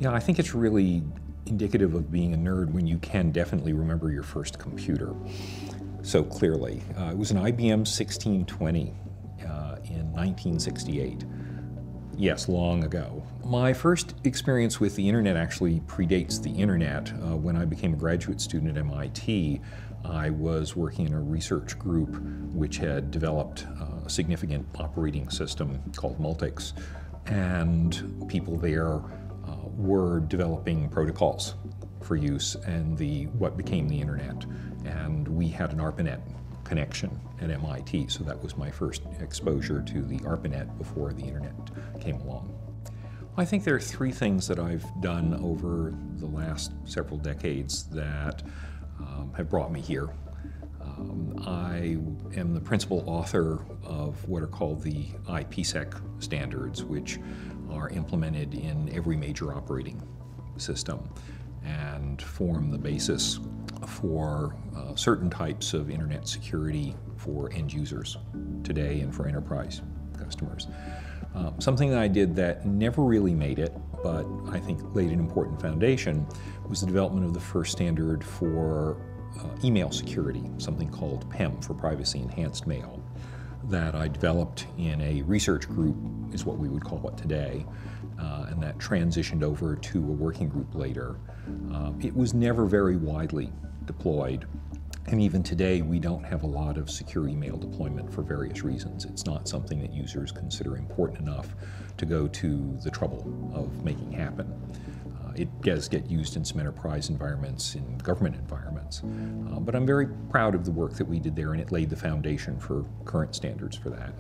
Yeah, I think it's really indicative of being a nerd when you can definitely remember your first computer so clearly. It was an IBM 1620 in 1968. Yes, long ago. My first experience with the internet actually predates the internet. When I became a graduate student at MIT, I was working in a research group which had developed a significant operating system called Multics, and people there were developing protocols for use in what became the internet. And we had an ARPANET connection at MIT, so that was my first exposure to the ARPANET before the internet came along. I think there are three things that I've done over the last several decades that have brought me here. I am the principal author of what are called the IPsec standards, which are implemented in every major operating system and form the basis for certain types of internet security for end users today and for enterprise customers. Something that I did that never really made it, but I think laid an important foundation, was the development of the first standard for email security, something called PEM, for Privacy Enhanced Mail, that I developed in a research group, is what we would call it today, and that transitioned over to a working group later. It was never very widely deployed, and even today we don't have a lot of secure email deployment for various reasons. It's not something that users consider important enough to go to the trouble of making happen. It does get used in some enterprise environments, in government environments, but I'm very proud of the work that we did there, and it laid the foundation for current standards for that.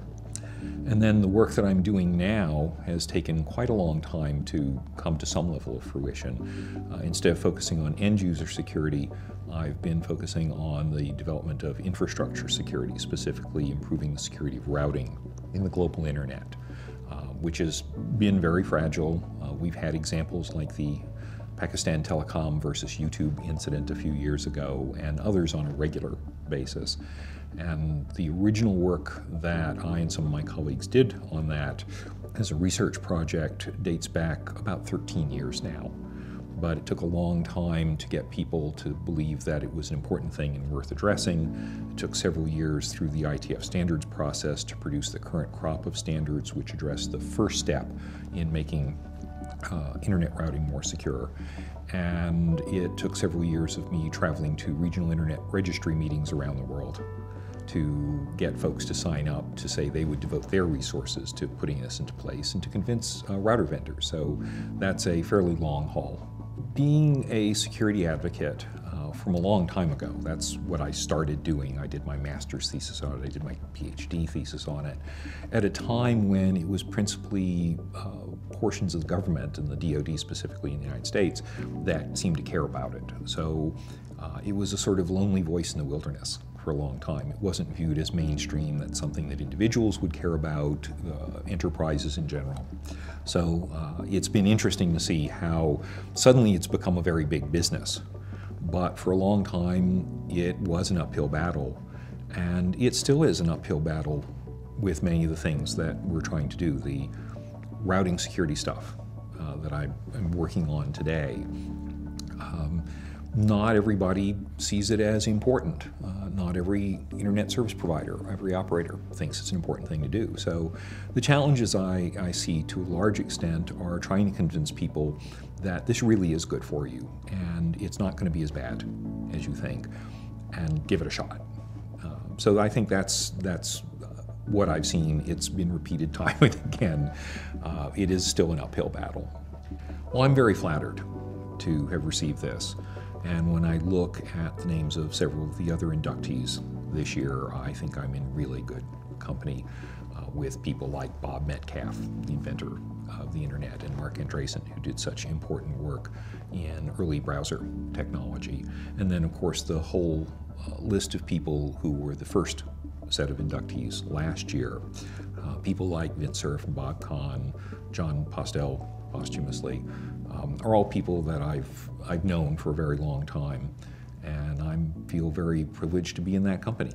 And then the work that I'm doing now has taken quite a long time to come to some level of fruition. Instead of focusing on end-user security, I've been focusing on the development of infrastructure security, specifically improving the security of routing in the global internet, which has been very fragile. We've had examples like the Pakistan Telecom versus YouTube incident a few years ago, and others on a regular basis. And the original work that I and some of my colleagues did on that as a research project dates back about 13 years now. But it took a long time to get people to believe that it was an important thing and worth addressing. It took several years through the ITF standards process to produce the current crop of standards which address the first step in making internet routing more secure. And it took several years of me traveling to regional internet registry meetings around the world to get folks to sign up to say they would devote their resources to putting this into place and to convince router vendors. So that's a fairly long haul. Being a security advocate from a long time ago, that's what I started doing. I did my master's thesis on it, I did my PhD thesis on it, at a time when it was principally portions of the government, and the DoD specifically in the United States, that seemed to care about it. So it was a sort of lonely voice in the wilderness for a long time. It wasn't viewed as mainstream. That's something that individuals would care about, enterprises in general. So it's been interesting to see how suddenly it's become a very big business. But for a long time, it was an uphill battle, and it still is an uphill battle with many of the things that we're trying to do. The routing security stuff that I'm working on today, not everybody sees it as important. Not every internet service provider, every operator thinks it's an important thing to do. So the challenges I see to a large extent are trying to convince people that this really is good for you and it's not going to be as bad as you think, and give it a shot. So I think that's what I've seen. It's been repeated time and again. It is still an uphill battle. Well, I'm very flattered to have received this. And when I look at the names of several of the other inductees this year, I think I'm in really good company with people like Bob Metcalfe, the inventor of the internet, and Mark Andreessen, who did such important work in early browser technology. And then, of course, the whole list of people who were the first set of inductees last year. People like Vint Cerf and Bob Kahn, John Postel posthumously, are all people that I've known for a very long time, and I feel very privileged to be in that company.